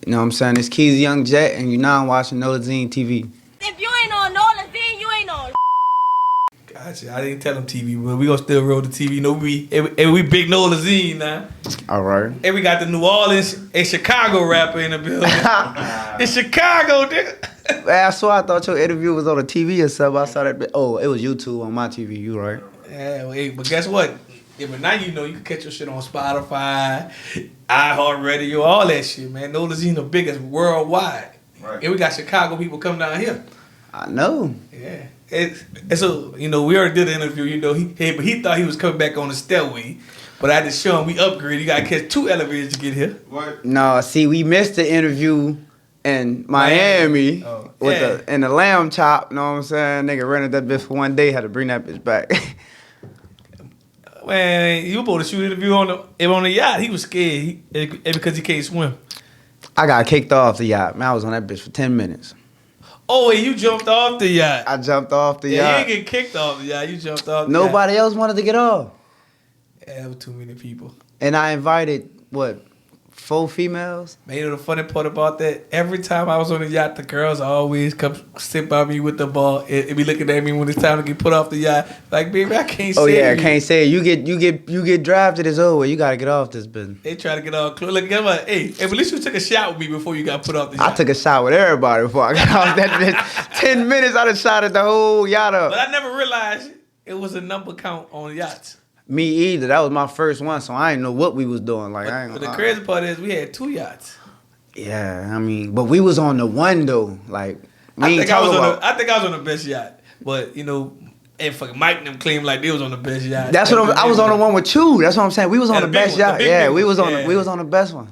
You know what I'm saying? It's Keezy Young Jet, and you're now watching Nolazine TV. If you ain't on Nolazine, you ain't on. Gotcha. I didn't tell them TV, but we gonna still roll the TV. No, we big Nolazine now. All right. And we got the New Orleans and Chicago rapper in the building. It's Chicago, nigga. Man, I swear I thought your interview was on the TV or something. I saw that. Oh, it was YouTube on my TV. You right? Yeah, well, hey, but guess what? Yeah, but now you know you can catch your shit on Spotify, iHeartRadio, all that shit, man. Nolazine the biggest worldwide. Right. And we got Chicago people come down here. I know. Yeah. And so, you know, we already did the interview, you know, he thought he was coming back on the stairway. But I had to show him we upgraded. You gotta catch 2 elevators to get here. What? No, see, we missed the interview in Miami in the lamb chop, you know what I'm saying? Nigga rented that bitch for 1 day, had to bring that bitch back. Man, you supposed to shoot an interview on the yacht. He was scared because he can't swim. I got kicked off the yacht. Man, I was on that bitch for 10 minutes. Oh, wait, you jumped off the yacht. I jumped off the yacht. Yeah, you didn't get kicked off the yacht. You jumped off the Nobody else wanted to get off. Yeah, there were too many people. And I invited, 4 females? Man, you know the funny part about that? Every time I was on the yacht, the girls always come sit by me with the ball and be looking at me when it's time to get put off the yacht. Like, baby, I can't say it. Oh, yeah, I can't say it. You get drafted, it's over. You got to get off this business. They try to get all close. Look, hey, at least you took a shot with me before you got put off the yacht. I took a shot with everybody before I got off that bitch. 10 minutes, I done shot at the whole yacht up. But I never realized it was a number count on yachts. Me either. That was my first one, so I didn't know what we was doing. But the crazy part is we had 2 yachts. Yeah, I mean, but we was on the one though. Like, I think I was on the best yacht. But you know, and fucking Mike and them claimed like they was on the best yacht. That's what I was on the one with you. That's what I'm saying. We was on the best yacht. Yeah, we was on the best one.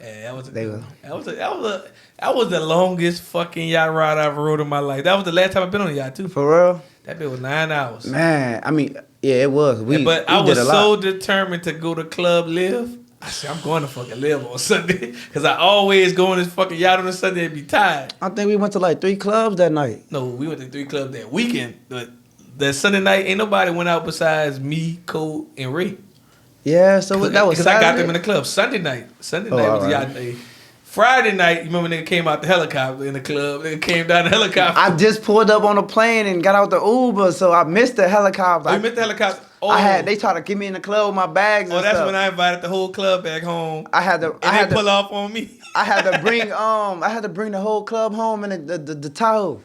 Yeah, that was the longest fucking yacht ride I ever rode in my life. That was the last time I've been on a yacht too. For real? That bit was 9 hours. Man, I mean, yeah, it was. But I was so determined to go to Club Live. I said, I'm going to fucking Live on Sunday. Because I always go on this fucking yacht on a Sunday and be tired. I think we went to like 3 clubs that night. No, we went to 3 clubs that weekend. But that Sunday night, ain't nobody went out besides me, Cole, and Ray. Yeah, so that was Saturday? Because I got them in the club. Sunday night was yacht day. Friday night, you remember nigga came out the helicopter in the club. Nigga came down the helicopter. I just pulled up on the plane and got out the Uber, so I missed the helicopter. Oh, you missed the helicopter? Oh. They tried to get me in the club with my bags and stuff. That's when I invited the whole club back home. I had to pull off on me. I had to bring the whole club home in the Tahoe.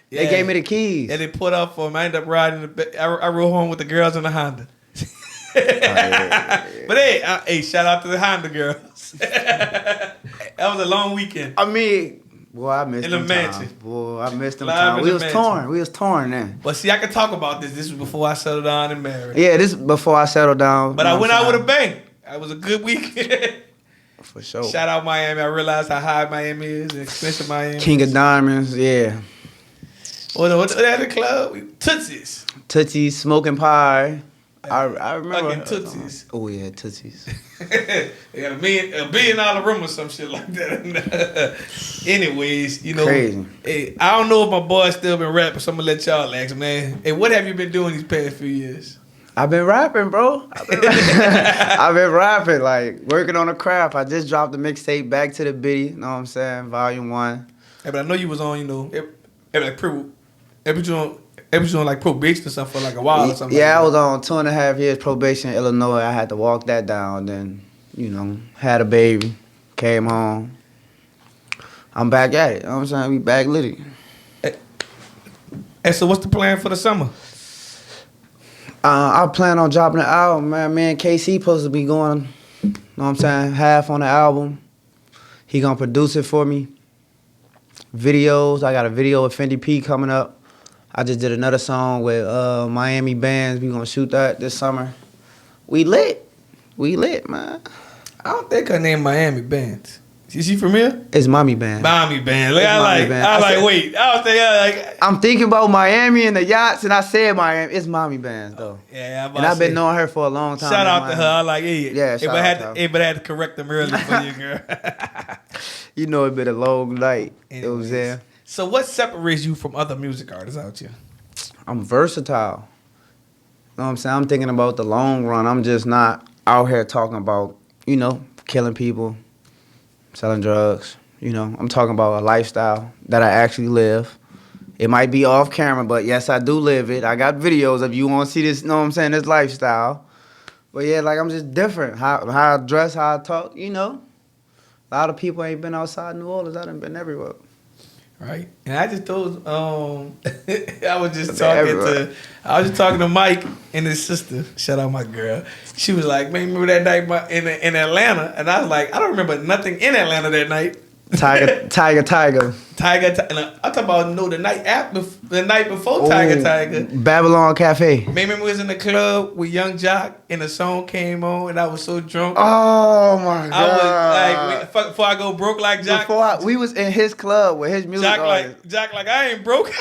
Yeah. They gave me the keys. And they put off for me. I ended up riding I rode home with the girls in the Honda. But hey, shout out to the Honda girls. That was a long weekend. I mean, boy, I missed them times. Boy, I missed them times. We was torn then. But see, I can talk about this. This was before I settled down and married. Yeah, this before I settled down. But I went out with a bang. It was a good weekend. For sure. Shout out Miami. I realized how high Miami is and expensive Miami. King of Diamonds, yeah. What's that at the club? Tootsie's. Tootsie's, smoking pie. I remember. Fucking Tootsies. Oh, yeah, Tootsies. They got $1 billion room or some shit like that. Anyways, you know. Crazy. Hey, I don't know if my boy still been rapping, so I'm going to let y'all ask, man. Hey, what have you been doing these past few years? I've been rapping, bro. I've been rapping, like, working on a craft. I just dropped the mixtape, Back to the Biddy, you know what I'm saying, Volume 1. Hey, but I know you was on, you know, every on like probation or something for like a while or something. Yeah, like I was on 2.5 years probation in Illinois. I had to walk that down. Then, you know, had a baby, came home. I'm back at it. You know what I'm saying? We back litty. Hey, so what's the plan for the summer? I plan on dropping the album, man. Me and KC supposed to be going, you know what I'm saying, half on the album. He gonna produce it for me. Videos, I got a video with Fendi P coming up. I just did another song with Miami bands. We gonna shoot that this summer. We lit, man. I don't think her name Miami Bands. Is she from here? It's Mommy Band. Mommy Band. Like, I'm thinking about Miami and the yachts, and I said Miami. It's Mommy Bands though. Yeah, and I've been knowing her for a long time. Shout out to her. I like it. Yeah, shout out to her. But I had to correct them early for you, girl. You know, it's been a long night. Anyways. It was there. So what separates you from other music artists out here? I'm versatile. You know what I'm saying? I'm thinking about the long run. I'm just not out here talking about, you know, killing people, selling drugs, You know, I'm talking about a lifestyle that I actually live. It might be off camera, but yes, I do live it. I got videos if you want to see this, you know what I'm saying, this lifestyle. But yeah, like I'm just different. How I dress, how I talk, you know. A lot of people ain't been outside New Orleans. I done been everywhere. Right. And I just told I was just talking to Mike and his sister. Shout out my girl. She was like, man, remember that night in Atlanta? And I was like, I don't remember nothing in Atlanta that night. Tiger. And I'm talking about the night before Tiger. Babylon Cafe. Remember we was in the club with Young Jock and the song came on and I was so drunk. Oh my God. I was like, before I go broke like Jock. We was in his club with his music. Jock like I ain't broke.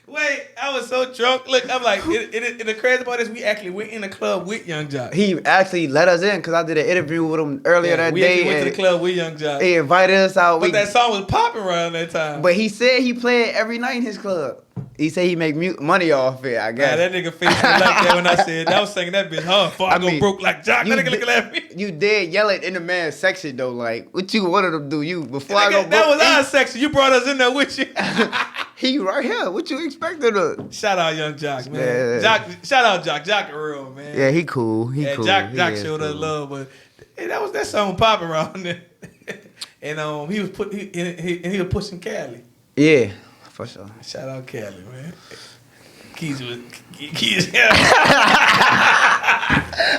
Wait, I was so drunk. Look, I'm like, the crazy part is we actually went in the club with Young Jock. He actually let us in because I did an interview with him earlier that day. We went to the club with Young Jock. He invited us out. But that song was popping around that time. But he said he played every night in his club. He said he make money off it, I guess. Nah, that nigga face was like that when I said that. I was singing that bitch hard before I go broke like Jock. That nigga looking at me. You did yell it in the man's section though, like what you wanted him to do. You before I go broke. That was our section. You brought us in there with you. He right here. What you expected of? Shout out Young Jock, man. Yeah. Shout out Jock. Jock a real man. Yeah, he cool. He cool. Jock showed us love, but that song popping around there. And he was pushing Cali. Yeah, for sure. Shout out Cali, man. Keezy.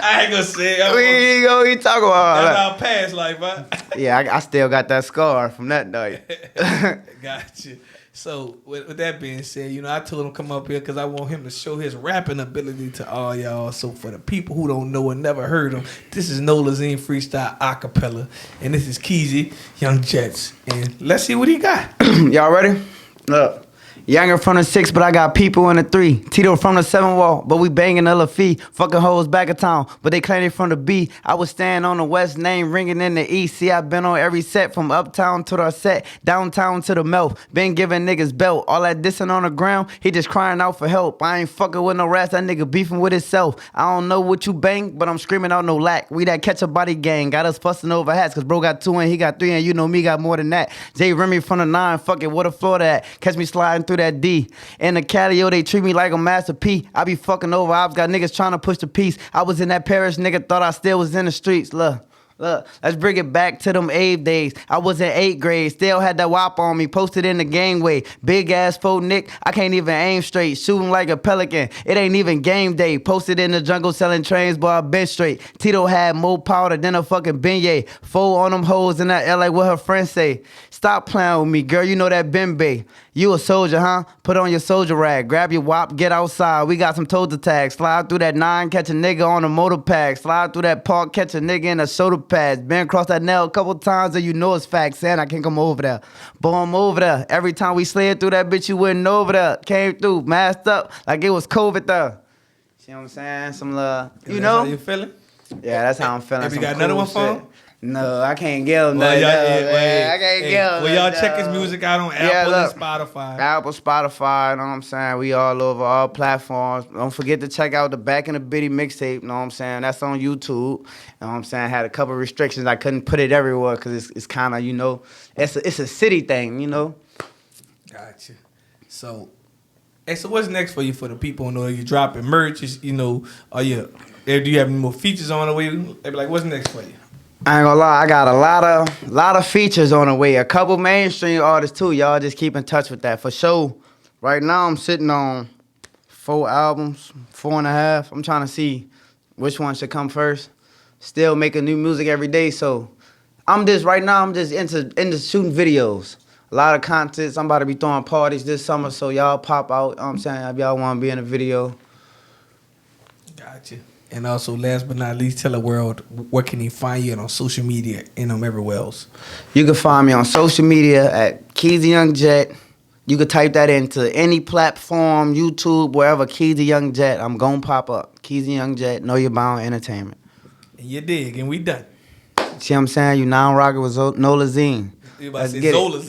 I ain't gonna say it. We talk about that's our past life, huh? Yeah, I still got that scar from that night. Gotcha. So, with that being said, you know, I told him to come up here because I want him to show his rapping ability to all y'all. So, for the people who don't know and never heard him, this is Nolazine Freestyle Acapella. And this is Keezy, Young Jets. And let's see what he got. Y'all ready? Look. Younger from the 6, but I got people in the 3. Tito from the 7 wall, but we banging the fee. Fucking hoes back of town, but they claim they from the B. I was staying on the west, name ringing in the east. See, I been on every set, from uptown to the set, downtown to the mouth. Been giving niggas belt. All that dissing on the ground, he just crying out for help. I ain't fucking with no rats, that nigga beefing with himself. I don't know what you bang, but I'm screaming out no lack. We that catch a body gang, got us fussing over hats, cause bro got 2 and he got 3, and you know me got more than that. Jay Remy from the 9, fuck it, what a floor that. Catch me sliding through that D. In the Calio, they treat me like a Master P. I be fucking over ops, got niggas trying to push the piece. I was in that Paris, nigga thought I still was in the streets. Look, let's bring it back to them Abe days. I was in 8th grade, still had that WAP on me, posted in the gangway. Big ass faux Nick, I can't even aim straight, shooting like a pelican. It ain't even game day, posted in the jungle selling trains, but I been straight. Tito had more powder than a fucking beignet. 4 on them hoes in that LA, what her friends say. Stop playing with me, girl, you know that Bembe. You a soldier, huh? Put on your soldier rag, grab your WAP, get outside. We got some toes tags. Slide through that 9, catch a nigga on a motor pack. Slide through that park, catch a nigga in a soda pads. Been across that nail a couple times, and you know it's facts. And I can't come over there. Boom, over there. Every time we slid through that bitch, you wouldn't over there. Came through, masked up, like it was COVID there. See what I'm saying? Some love, you know? How you feeling? Yeah, that's how I'm feeling. Have you got another one for him? No, I can't get him nothing. I can't get him. Well, y'all check his music out on Apple and Spotify. Apple, Spotify, you know what I'm saying? We all over all platforms. Don't forget to check out the Back in the Biddy mixtape, you know what I'm saying? That's on YouTube. You know what I'm saying? I had a couple restrictions. I couldn't put it everywhere because it's kind of, you know, it's a city thing, you know? Gotcha. So what's next for you for the people who know you dropping merch? You know, do you have any more features on the way? They be like, what's next for you? I ain't gonna lie, I got a lot of features on the way. A couple mainstream artists too. Y'all just keep in touch with that for sure. Right now I'm sitting on 4 albums, 4.5. I'm trying to see which one should come first. Still making new music every day, so right now I'm just into shooting videos. A lot of content. I'm about to be throwing parties this summer, so y'all pop out. You know what I'm saying, if y'all want to be in a video. Gotcha. And also, last but not least, tell the world where can he find you on social media and everywhere else. You can find me on social media at Keezy Young Jet. You can type that into any platform, YouTube, wherever, Keezy Young Jet. I'm going to pop up. Keezy Young Jet, Know You're Bound Entertainment. And you dig, and we done. See what I'm saying? You now rocking with Nolazine. You about to say Zolazine.